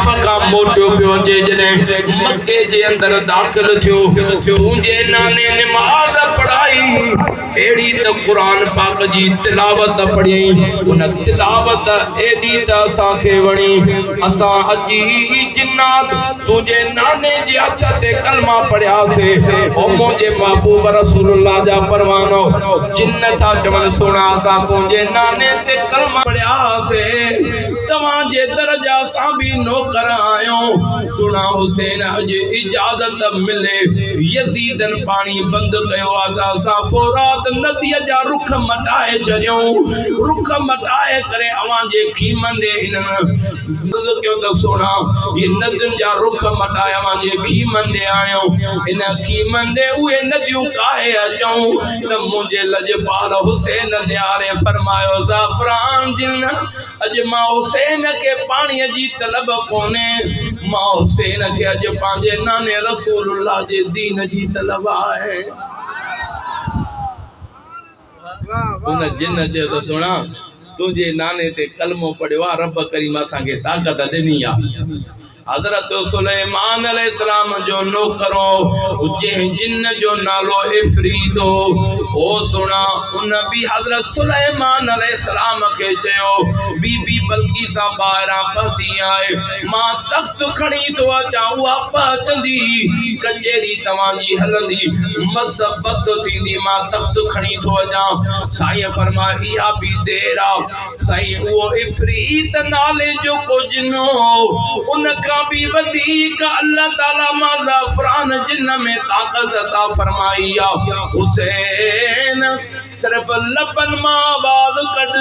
Taif का मोटो पियो जे जने मक्के जे अंदर दाखिल थियो तुझे नाने नमाज पढ़ाई एड़ी तो कुरान पाक जी तिलावत पढ़ी उन तिलावत एडी त असां खे वणी असां अजी जिन्नात तुझे नाने जे हथ ते कलमा पढ़या से ओ मुझे महबूब रसूलुल्लाह जा परवानो जिन्न था चवन सुना असां तुझे नाने ते कलमा पढ़या से तवा जे दरजा सा भी नौकर आयो सुना हुसैन अज इजाजत मिले यजीदन पानी बंद कयो आदा सा फोरात नदी जा रुख मटाए छयो रुख मटाए करे अवां जे खीमन दे इन क्यों तो सुना ये नदियुनि जा रुख मटाए अवां जे खीमन दे आयो इन खीमन दे उहे नदियूं काहे अचऊं त मुंहिंजे लजपाल हुसैन न्यारे फरमायो ज़ाफ़रान जिन अज मां हुसैन के पानी जी तलब कोने मां हुसैन के अज पांजे नाने रसूलुल्लाह जे दीन जी तलब है उन जिन जे तो सुना तुझे नाने ते कलमो पढ़ियो रब करीम असां खे ताकत ॾिनी आ हजरत सुलेमान अलैहिस्सलाम जो नौकरो जंहिं जिन जो नालो इफरीत हो सुना उन भी हजरत सुलेमान अलैहिस्सलाम के चयो बीबी बल्कीसा ॿाहिरां पहुती आए मां तख्त खणी थो अचां उहा पहुचंदी कचेरी तव्हांजी हलंदी मस बस थींदी मां तख्त खणी थो अचां साईं फरमाए इहा भी देर आ साईं उहो इफरीत नाले जो को जिनो उन का भी वधीक अल्लाह ताला मा ज़ाफ़रान जिन में ताकत अता फरमाई आ हुसैन सिर्फ लबन मा आवाज कढ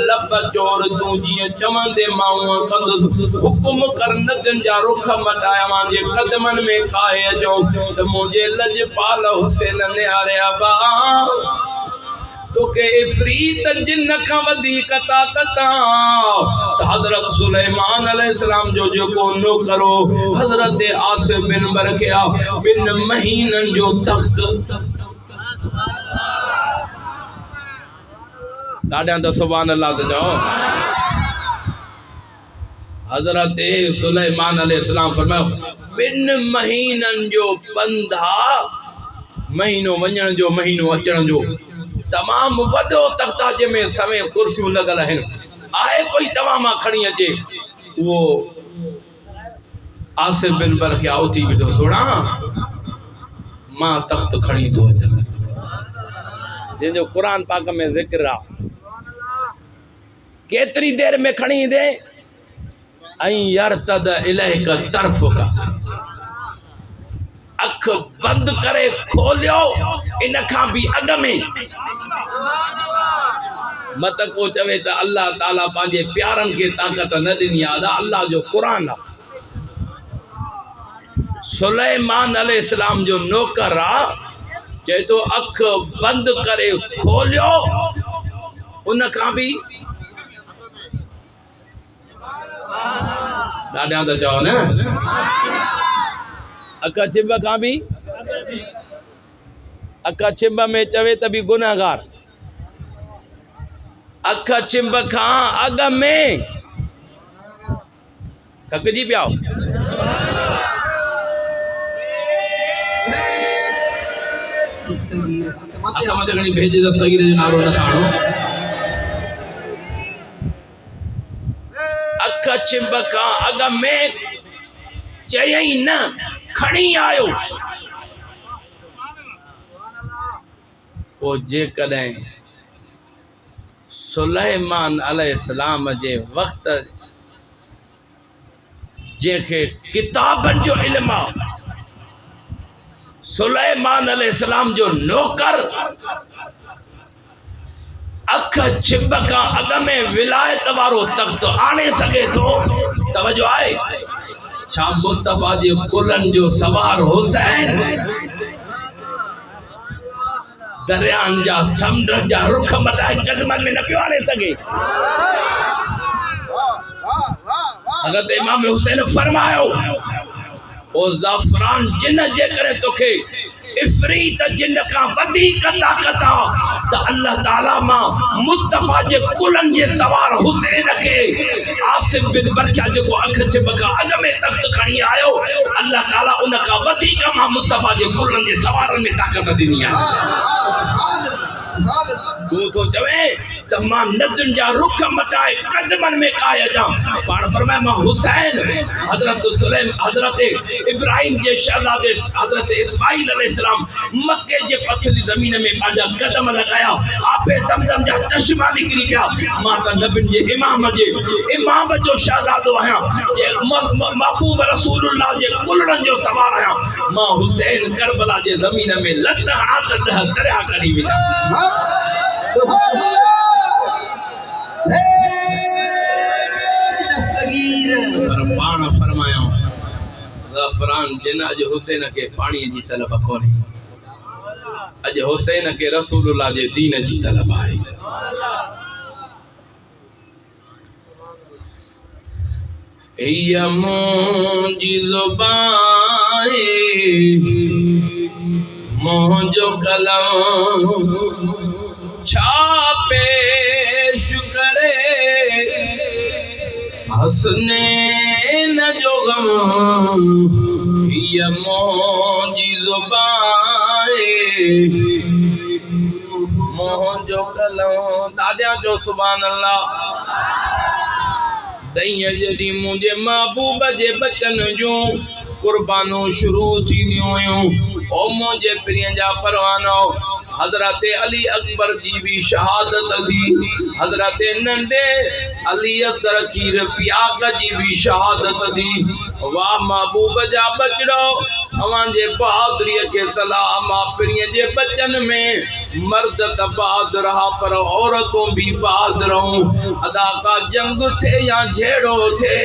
लब चोर तू जिए चवंदे मां कद हुकुम कर नदियुनि जा रुख मटाया मुंहिंजे कदमन में काहे अचो त मुंहिंजे लजपाल हुसैन न्यारे अबा तोके इफरीत जिन का वधीक ताकत त हजरत सुलेमान अलैहिस्सलाम जो को नौकरो हजरत आसिफ बिन बरकिया बिन महीनन जो तख्त ॾाढा तो सुभान अल्लाह तो चओ हजरत सुलेमान अलैहिस्सलाम फरमायो बिन महीनन जो बंधा महीनो वञण जो महीनो अचण जो तमाम वडो तख्ता जंहिंमें सवें कुर्सियूं लॻल आहिनि आहे कोई तव्हां मां खणी अचे वो आसिफ बिन बरकिया उथी बीठो सोणा मां तख्त खणी थो अचां जंहिंजो क़ुरान पाक में ज़िक्र आहे केतिरी देर में खणी ईंदे ऐं यरतद इलैक तरफ़ुका अख बंद करे खोलियो इन खां भी अग में मत को चवे त अल्लाह ताला पंहिंजे प्यारनि खे ताकत न ॾिनी आहे अल्लाह जो क़ुरान आहे सुलेमान अलैहिस्सलाम जो नौकर आहे चए तो अख बंद करे खोलियो उन खां भी ॾाढा त चओ न अख छिब खां भी अख छिब में चवे त भी गुनाहगार अख छिब खां अग में थकजी पिया भेजे दस्तगीर जो नारो न थाणो अख छिब खां अग में चयई न खणी आयो ओ जे कदे सुलेमान अलैहिस्सलाम जे वक्त जेके किताबन जो इल्म आ सुलेमान अलैहिस्सलाम जो नौकर अख छिब का अग में विलायत वारो तख्त आने सके तो तवज्जो आए छा मुस्तफा जे कुलन जो सवार हुसैन दरियान जा समुंड जा रुख मटाए कदमन में न पियो आने सके हज़रत इमाम हुसैन फरमायो ओ ज़ाफ़रान जिन जे करे तोखे इफरीत जिन का वधीक ताकत त अल्लाह ताला मां मुस्तफा जे कुलन जे सवार हुसैन के आसिफ बिन बरका जो अख चिपका अग में तख्त खणी आयो अल्लाह ताला उन का वधीक मां मुस्तफा जे कुलन जे सवार में ताकत दिनी आहे तू तो चवे त मां नदन जा रुख मटाए कदमन में काया जा पाण फरमाए मां हुसैन हजरत सुलेम हजरत इब्राहिम जे शहजादे हजरत इस्माइल अलैहिस्सलाम मक्के जे पथली जमीन में पांजा कदम लगाया आपे जमजम जा चश्मा निकली गया मां त नबिन जे इमाम जो शहजादो आया जे महबूब रसूलुल्लाह जे कुलड़न जो सवार आया मां हुसैन करबला जे जमीन में लत हाथ दरिया करी मिला सुभान अल्लाह पर पाण फरमायो ज़फ़रान जिन अज हुसैन के पानी जी तलब कोने अज हुसैन के रसूलुल्लाह जे दीन जी तलब आहे हिया मुंहिंजी ज़ुबान मुंहिंजो कलम छा पेश करे हसनैन जो गम हिया मुंहिंजी ज़ुबान मुंहिंजो कलम दादिया जो सुभान अल्लाह दईअ जॾहिं मुंहिंजे महबूब जे बचन जूं कुर्बानूं शुरू थींदियूं हुयूं ओ मुंहिंजे प्रिय जा परवानो हजरत अली अकबर जी भी शहादत थी हजरत नंढे अली असगर खीर पियाक जी भी शहादत थी वाह महबूब जा बचड़ो अवां जे बहादुरी के सलाम प्रिय जे बचन में मर्द त बहादुर हा पर औरतों भी बहादुर अदा का जंग थे या झेड़ो थे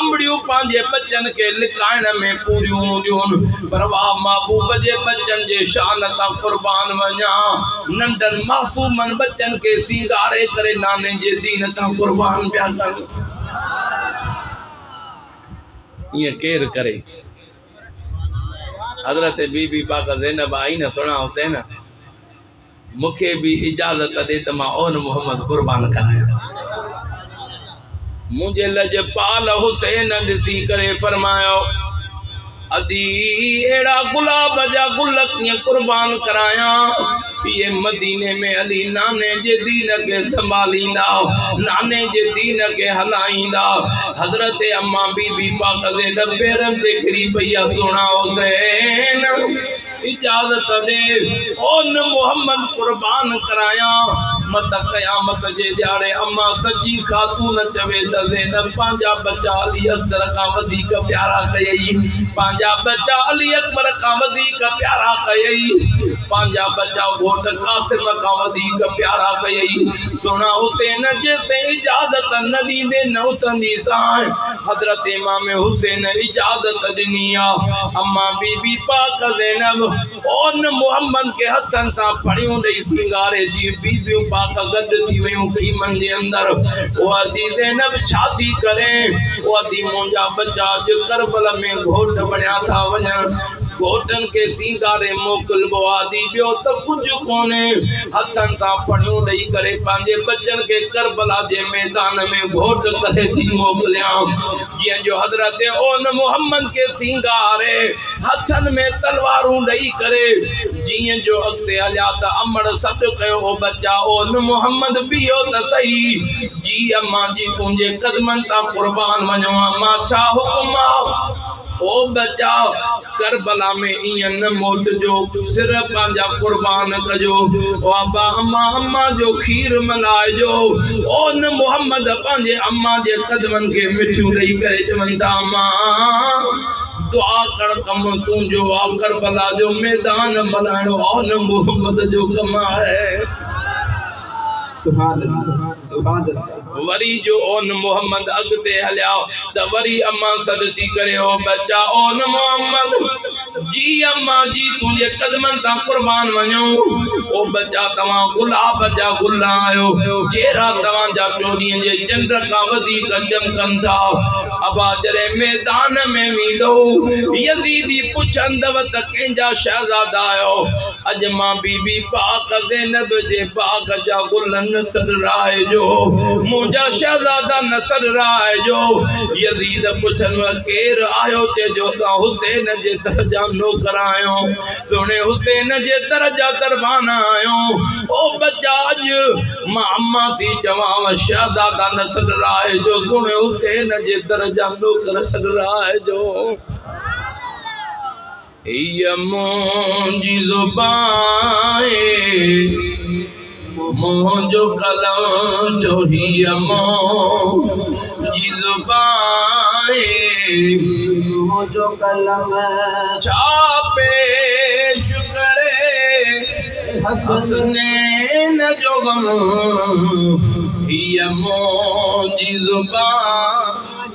अंबड़ियों पांजे बचन के लिकाइण में पूरियों हुंदियूं पर वाह महबूब जे बचन जे शान ता कुर्बान वञा नंढन मासूमन बचन के सींगारे करे नाने जे दीन ता कुर्बान पिया कनि ये केर करे हजरत बीबी पाक ज़ैनब आई न सुना हुसैन मुखे भी इजाजत दे त मां ओन मोहम्मद कुर्बान कराया मुझे लजपाल हुसैन दिसी करे फरमायो अदी एड़ा गुलाब जा गुल कीअं कुर्बान कराया ये मदीने में अली नाने जे दीन के संभालींदा नाने जे दीन के हलाईंदा हजरत अम्मा बीबी पाक दे पैरन ते गिरी पईया सोना हुसैन इजाजत दे ओन मोहम्मद कुर्बान कराया मत कयामत जे ॾियारे अम्मा सजी खातून चवे त ज़ैनब पंहिंजा बच्चा अली असगर खां वधीक प्यारा कयई पंहिंजा बच्चा अली अकबर खां वधीक प्यारा कयई पंहिंजा बच्चा घोट कासिम खां वधीक प्यारा कयई सोना हुसैन जेसि इजाजत न ॾींदे न उथंदी साण हजरत इमाम हुसैन इजाजत ॾिनी आहे अम्मा बीबी पाक ज़ैनब ओन मोहम्मद के हथन सां पड़ियूं ॾेई सिंगारे जी बीबियूं पाक गॾु थी वियूं खीमन जे अंदर उहा दी ज़ैनब छा थी करे उहा दी मुंहिंजा बच्चा अॼु करबल में घोट बणिया था वञनि घोटन के सिंगारे मोकिलबो आदि ॿियो त कुझु कोन्हे हथन सां पड़ियूं ॾेई करे पंहिंजे बच्चन के करबला जे मैदान में घोट करे थी मोकिलियां जीअं जो हजरत ओन मोहम्मद के सिंगारे हथन में तलवारूं ॾेई करे जीअं जो अॻिते हलिया त अमड़ सॾु कयो हो बच्चा ओन मोहम्मद बीहो त सही जी अम्मा जी तुंहिंजे कदमनि तां कुर्बान वञो मां छा हुकुम आहे ओ बच्चा करबला में इयं न मोट जो सिर पंहिंजा कुर्बान कजो बाबा अम्मा जो खीर मल्हाइजो ओन मोहम्मद पंहिंजे अम्मा जे कदमनि खे मिठियूं ॾेई करे चवनि था मां दुआ कर कम तुंहिंजो आहे करबला जो मैदान मल्हाइणो ओन मोहम्मद जो कम आहे सुभान अल्लाह सुभान अल्लाह वरी जो ओन मोहम्मद अगते हलिया त वरी अम्मा सद थी करे ओ बच्चा ओन मोहम्मद जी अम्मा जी तुझे कदमन ता कुर्बान वणो ओ बच्चा तवा गुलाब जा गुल आयो चेहरा तवा जा चोरी जे चंद्र का वदी गजम कंदा अबा जरे मैदान में वींदो यजीदी पुछंदव त कंजा शहजादा आयो अज मां बीबी पाक ज़ैनब जे बाग जा गुल नसर राय जो मुझा शहजादा नसर राय जो यजीद पुछन केर आयो चे जो सा हुसैन जे दरजा नौकर आयो सोने हुसैन जे दरजा दरबान आयो ओ बच्चा अज मां अम्मा थी जवाब शहजादा नसर राय जो सोने हुसैन जे दरजा नौकर सर राय जो ये मोंजी जुबान मोंजो कलम जो ही मोंजी जुबान जो कलम छापे शुक्रे हसनैन जो गम ये मोंजी जुबान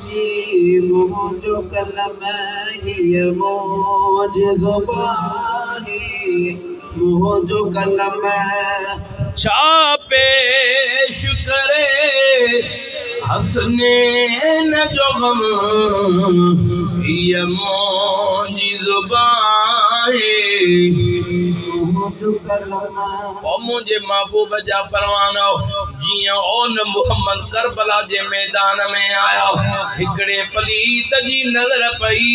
जो कलम ही मोज जुबानी जो कलम छापे शुक्रे हसनैन जो गम ये मोंजी जुबानी जो कलम ओ मुझे महबूब जा परवानो जिया ओन मुहम्मद करबला जे मैदान में आया हिकड़े पलीत जी नजर पई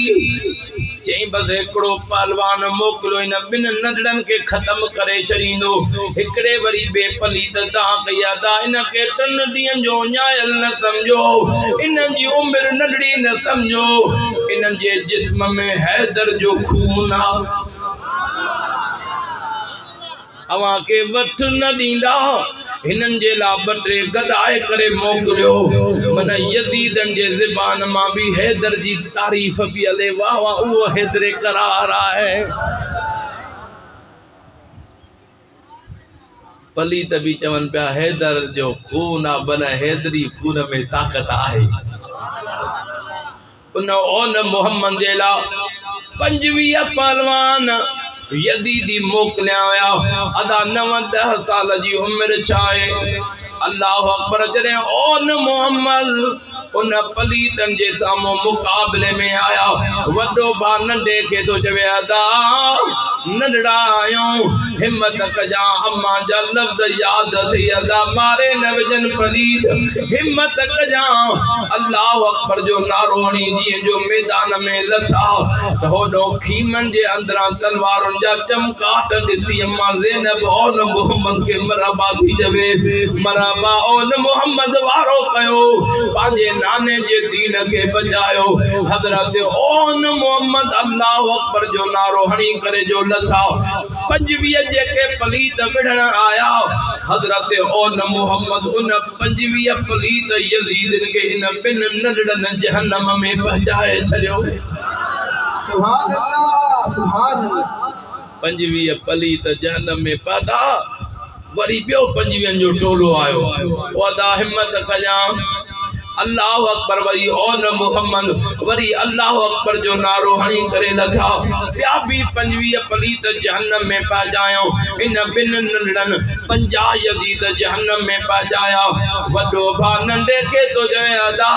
चई बस एकड़ो पहलवान मोकलो इन बिन नजरन के खत्म करे छड़ींदो हिकड़े वरी बेपलीत दा कया दा इन के तन दियन जो न्यायल न समझो इन जी उम्र नडड़ी न समझो इन जे जिस्म में हैदर जो खून आ अवा के वठ न दींदा हिनन जे ला बटरे गदाए करे मोकलियो मन यजीदन जे ज़बान मां भी हैदर जी तारीफ भी अले वाह वाह वो हैदर करार है पलीत भी चवन पिया हैदर जो खून आ बन हैदरी खून में ताकत आहे उन ओन मोहम्मद जे ला 25 पहलवान यजीदी मोकलिया हुया अदा 9-10 साल जी उम्र छाए अल्लाह अकबर जरे ओन मोहम्मद उन पलीतन जे सामो मुकाबले में आया वडो बा नंढे के तो चवे अदा नंढड़ा आयो हिम्मत कजा अम्मा जा लफ्ज याद थी अदा मारे नवजन पलीत हिम्मत कजा अल्लाह अकबर जो नारो हणी जी जो मैदान में लथा तो होडो खीमन जे अंदरा तलवारुन जा चमकाट दिसी अम्मा ज़ैनब ओन मोहम्मद के मरहबा थी जवे मरहबा ओन मोहम्मद वारो कयो पांजे नाने जे दीन के बचायो हजरत ओन मोहम्मद अल्लाह अकबर जो नारो हणी करे जो लथा 25 जेके पलीत विढ़ण आया हजरत ओन मोहम्मद उन 25 पलीत यजीद के इन बिन नडड़न जहन्नम में पहुंचाए छड़ियो सुभान अल्लाह 25 पलीत जहन्नम में पता वरी बियो 25 जो टोलो आयो वदा हिम्मत कजा अल्लाह अकबर वरी ओन मोहम्मद वरी अल्लाह अकबर जो नारो हणी करे लथा ॿिया भी 25 पलीत जहन्नम में पहुंचायो इन बिन नंढड़न 50 यजीद जहन्नम में पहुंचाया वडो भा नंढे के तो जय अदा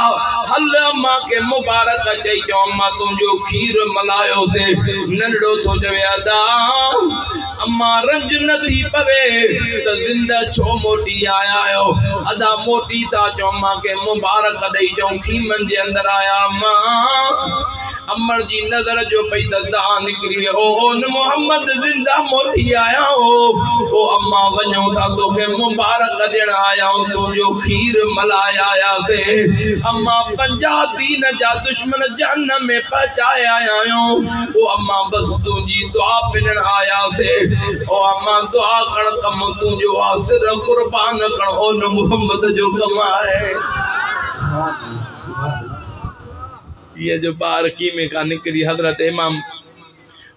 हल मां के मुबारक चई जो अम्मा तुझो खीर मलायो से नंढड़ो तो जय अदा अम्मा रंज न थी पवे तो जिंदा छो मोटी आया हो अदा मोटी था जो अम्मा के मुबारक कदई जो खीमन जे अंदर आया मां अमर जी नजर जो पई ददा निकरी ओ मोहम्मद जिंदा मोटी आया हो ओ अम्मा वणो था तो के मुबारक देण आया हो तो जो खीर मलाया आया से अम्मा 50 दीन जा दुश्मन जहन्नम में पहुंचाया आया हो ओ अम्मा बस तुझी दुआ पिनण आया से ओ अम्मा दुआ कर कम तुझो आसर कुर्बान कर ओ मोहम्मद जो कमाए ये जो बार की में का निकली हजरत इमाम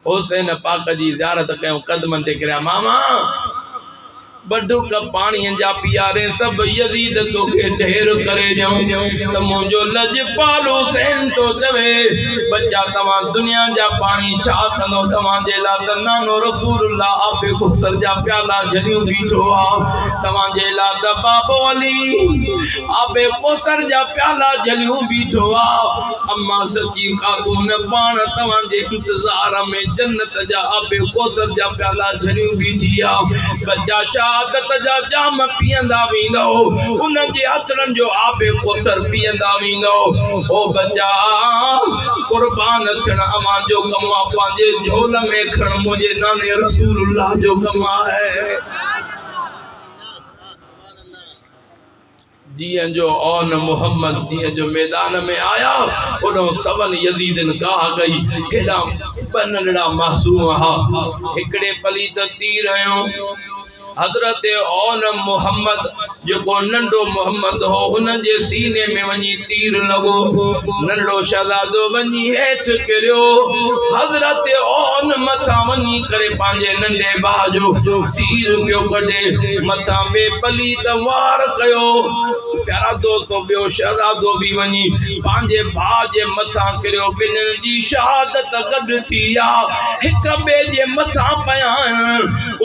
हुसैन पाक जी ज़ियारत कयो कदमन ते किरिया मामा बडुक पानी जा पियारे सब यजीद तोखे ढेर करे ॾियूं त मुंहिंजो लजपाल हुसैन तो चवे बच्चा तव्हां दुनिया जा पानी छा कंदो तव्हांजे लाइ त नानो रसूलुल्लाह आबे कुसर जा प्याला झलियूं बीठो आहे तव्हांजे लाइ त बाबो अली आबे कुसर जा प्याला झलियूं बीठो आहे अम्मा सची खातून पाण तव्हांजे इंतज़ार में जन्नत जा आबे कुसर जा प्याला झलियूं बीठी आहे बच्चा शहादत जा जाम पीअंदा वेंदो उन जे हथड़नि जो आबे कुसर पीअंदा वेंदो ओ बच्चा कुर्बान थियण अमा जो कम आहे पंहिंजे झोल में खण मुंहिंजे नाने रसूलुल्लाह जो कम आहे जियां जो औन मोहम्मद जियां जो मैदान में आया उनो सवन यजीदन गाह गई हेड़ा बनड़ा मासूम हा हिकड़े पलीत तीर आयो हजरत औन मोहम्मद जो नंढो मोहम्मद हो उन जे सीने में वनी तीर लगो नंढो शहजादो वनी हेठ किरियो हजरत औन मथा वनी करे पांजे नंढे भाउ जो तीर पियो कढे मथा में पलीत वार कयो प्यारा दोस्तो बियो शहजादो भी वनी पांजे भाउ जे मथा किरियो बिन्हिनि जी शहादत गॾु थी आ हिक ॿिए जे मथा पया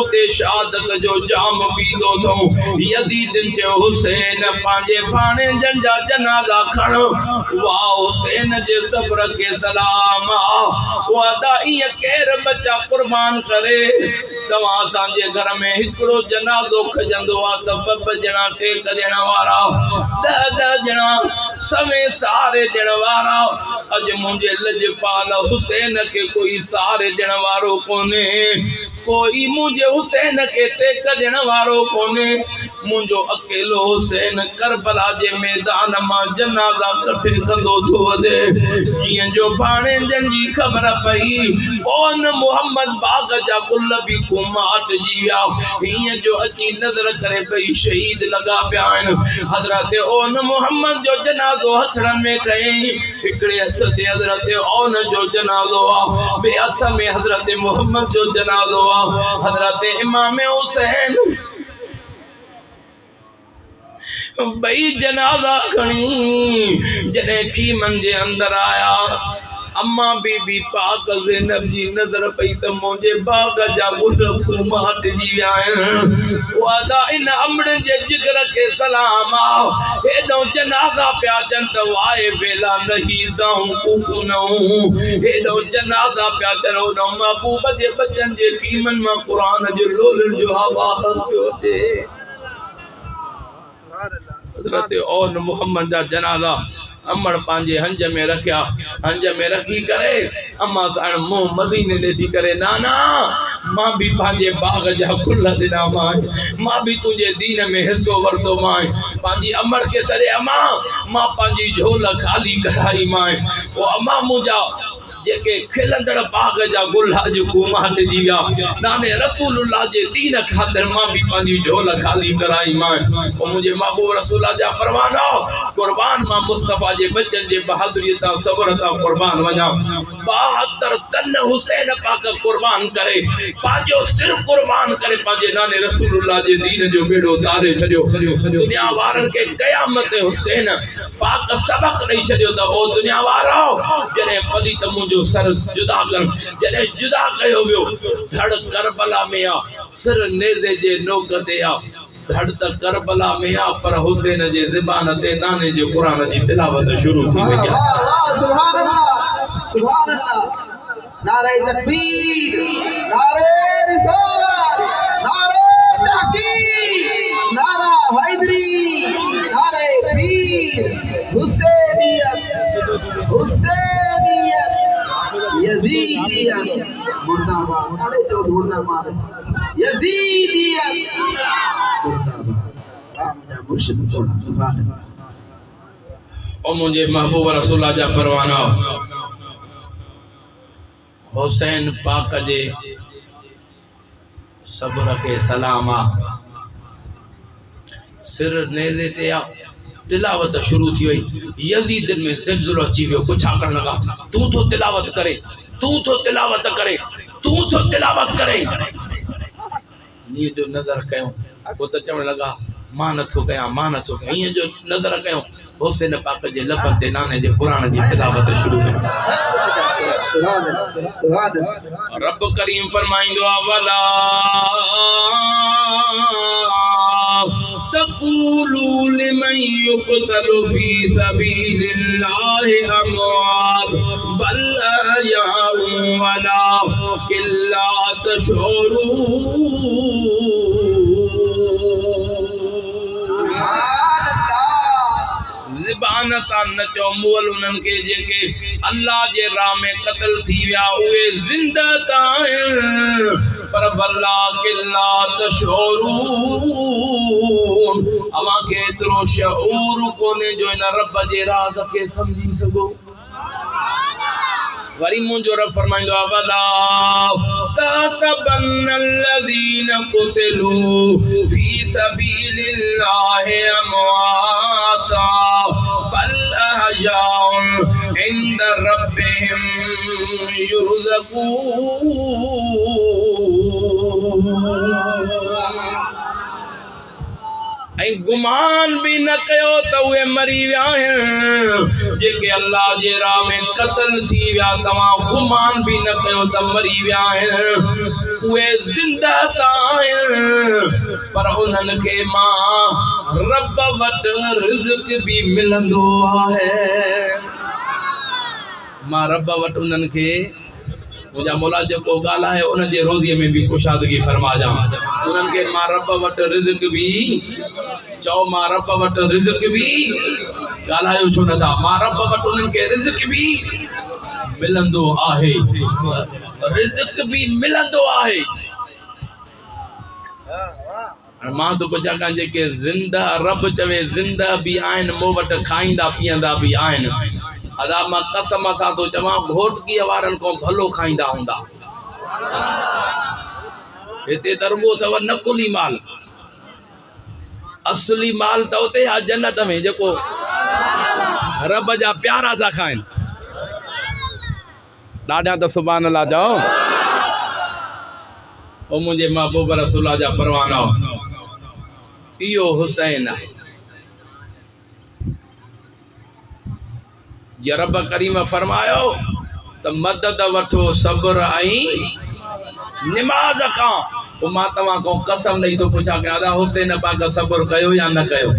उते शहादत जो जाम पीदो थो यजीदन जो हुसैन पांजे भाणे जन जा जनाजा खण वाह हुसैन जे सब्र के सलाम वादा इए केर बच्चा कुर्बान करे तवा सांजे घर में हिकड़ो जनाजो खजंदो आ त बब जना टेक देण वारा 10 जना सवे सारे देण वारा अज मुंजे लजपाल हुसैन के कोई सारे देण वारो कोने कोई मुझे हुसैन के टेक देण वारो कोने मुंजो अकेलो हुसैन करबला जे मैदान मां जनाजा कठे कंदो थो वदे जियं जो भाणे जन जी खबर पई ओन मोहम्मद बाग जा गुल भी कुमाट जी विया हिय जो अची नजर करे पई शहीद लगा पिया हजरत ओन मोहम्मद जो जनाजो हथड़न में कई हिकड़े हथ ते हजरत ओन जो जनाजो आ बे हथ में हजरत मोहम्मद जो जनाजो आ हजरत इमाम हुसैन बई जनाजा खणी जने की मन जे अंदर आया अम्मा बीबी पाक ज़ैनब जी नजर पई त मुंहिंजे बाग जा गुल कुमाट जी विया आहिनि वादा इन अमड़नि जे जिगर के सलाम आ हेॾो जनाज़ा पिया अचनि त वाए वेला नहीं दाऊं कुकुनऊं हेॾो जनाज़ा पिया अचनि होॾो महबूब जे बचन जे खीमन मां क़ुरान जो लोलनि जो हवा पियो अचे हजरत ओन मोहम्मद जा जनाज़ा अमर पांजे हंज में रखिया हंज में रखी करे अम्मा साण मुंह मदीने ॾिठी करे नाना मां भी पांजे बाग जा गुल ॾिना मां भी तुझे दीन में हिस्सो वरतो पांजी अमर के सरे अम्मा मां पांजी झोल खाली कराई वो अम्मा मुंजा जेके खिलंदड़ बाग जा गुल अज कुमाट जी विया नाने रसूलुल्लाह जे दीन खातिर मां भी पांजी झोल खाली कराई ओ मुझे महबूब रसूलुल्लाह जा परवाना कुर्बान मां मुस्तफा जे बचन जे बहादुरी ता सब्र ता कुर्बान वजा 72 तन हुसैन पाक कुर्बान करे पांजो सिर कुर्बान करे पांजे नाने रसूलुल्लाह जे दीन जो बेड़ो तारे छडियो दुनिया वारन के कयामत हुसैन पाक सबक दई छडियो त ओ दुनिया वारो जने पली त मुझो सर जुदा कर जने जुदा कयो वियो धड़ करबला में आ सिर नेज़े जे नोक ते आ धड़ त करबला में आ पर हुसैन जे ज़बान ते नाने जो कुरान जी तिलावत शुरू थी वई सुभान अल्लाह नारे तकबीर नारे रिसालत नारे तहकीक नारा हैदरी नारे पीर हुसैनियत यजीदियत मुर्दाबाद नारे जो मुर्दाबाद यजीदियत मुर्दाबाद राम मुर्शिद सुभान अल्लाह ओ मुझे महबूब रसूलुल्लाह जा परवाना हुसैन पाक जे सब्र के सलाम आ सिर नेज़े ते आ तिलावत शुरू थी वही यजीद में ज़िलज़िलो अची वियो पुछा करण लगा तू तो तिलावत करे तू तो तिलावत करे तू तो तिलावत करे ये जो नजर कयो वो तो चवण लगा मां नथो कयां हीअं जो नज़र कयूं हुसैन पाक जे लबनि ते नाने जे क़ुरान जी तिलावत शुरू कई। रब करीम फरमाइंदो आहे वला तक़ूलू लिमन युक़तलु फी सबीलिल्लाहि अमवात बल अहयाउ वलाकिन ला तशऊरून। ज़बान सां न चओ मुअल उन्हनि खे जेके अल्लाह जे राह में क़त्ल थी विया उहे ज़िंदा त आहिनि पर वलाकिन ला तशऊरून अवां खे एतिरो शऊर कोन्हे जो इन रब जे राज़ खे सम्झी सघो। वरी मुंहिंजो रब फरमाईंदो आहे वला तहसबन्नल्लज़ीन क़ुतिलू फी सबीलिल्लाहि अमवाता बल अहयाउन इंद रब्बिहिम युरज़क़ून। ऐं गुमान भी न कयो त उहे मरी विया आहिनि जेके अल्लाह जे राह में क़त्ल थी विया तव्हां गुमान भी न कयो त मरी विया आहिनि उहे ज़िंदा त आहिनि पर उन्हनि खे मां रब वटि रिज़्क़ भी मिलंदो आहे। मां रब वटि उन्हनि खे मुंहिंजा मौला जेको ॻाल्हाए उन जे रोज़ीअ में भी कुशादगी फरमा ॾियां उन्हनि खे मां रब वटि रिज़्क़ भी चओ मां रब वटि रिज़्क़ भी ॻाल्हायो छो नथा मां रब वटि उन्हनि खे रिज़्क़ भी मिलंदो आहे रिज़्क़ भी मिलंदो आहे। मां तो पुछा कयां जेके ज़िंदा रब चवे ज़िंदा भी आहिनि मूं वटि खाईंदा पीअंदा भी आहिनि अदा मां कसम सां तो चवां घोटकीअ वारनि खां भलो खाईंदा हूंदा। हिते दरगो अथव नकुली माल असली माल त उते आहे जन्नत में जेको रब जा प्यारा था खाइनि। ॾाढा त सुभान अल्लाह चओ ओ मुंहिंजे महबूब रसूल जा परवाना इहो हुसैन आहे। या रब करीम फरमायो त मदद वठो सब्र ऐं निमाज़ खां। पोइ मां तव्हां खां कसम ॾेई थो पुछां कि दादा हुसैन पाक सब्र कयो या न कयो?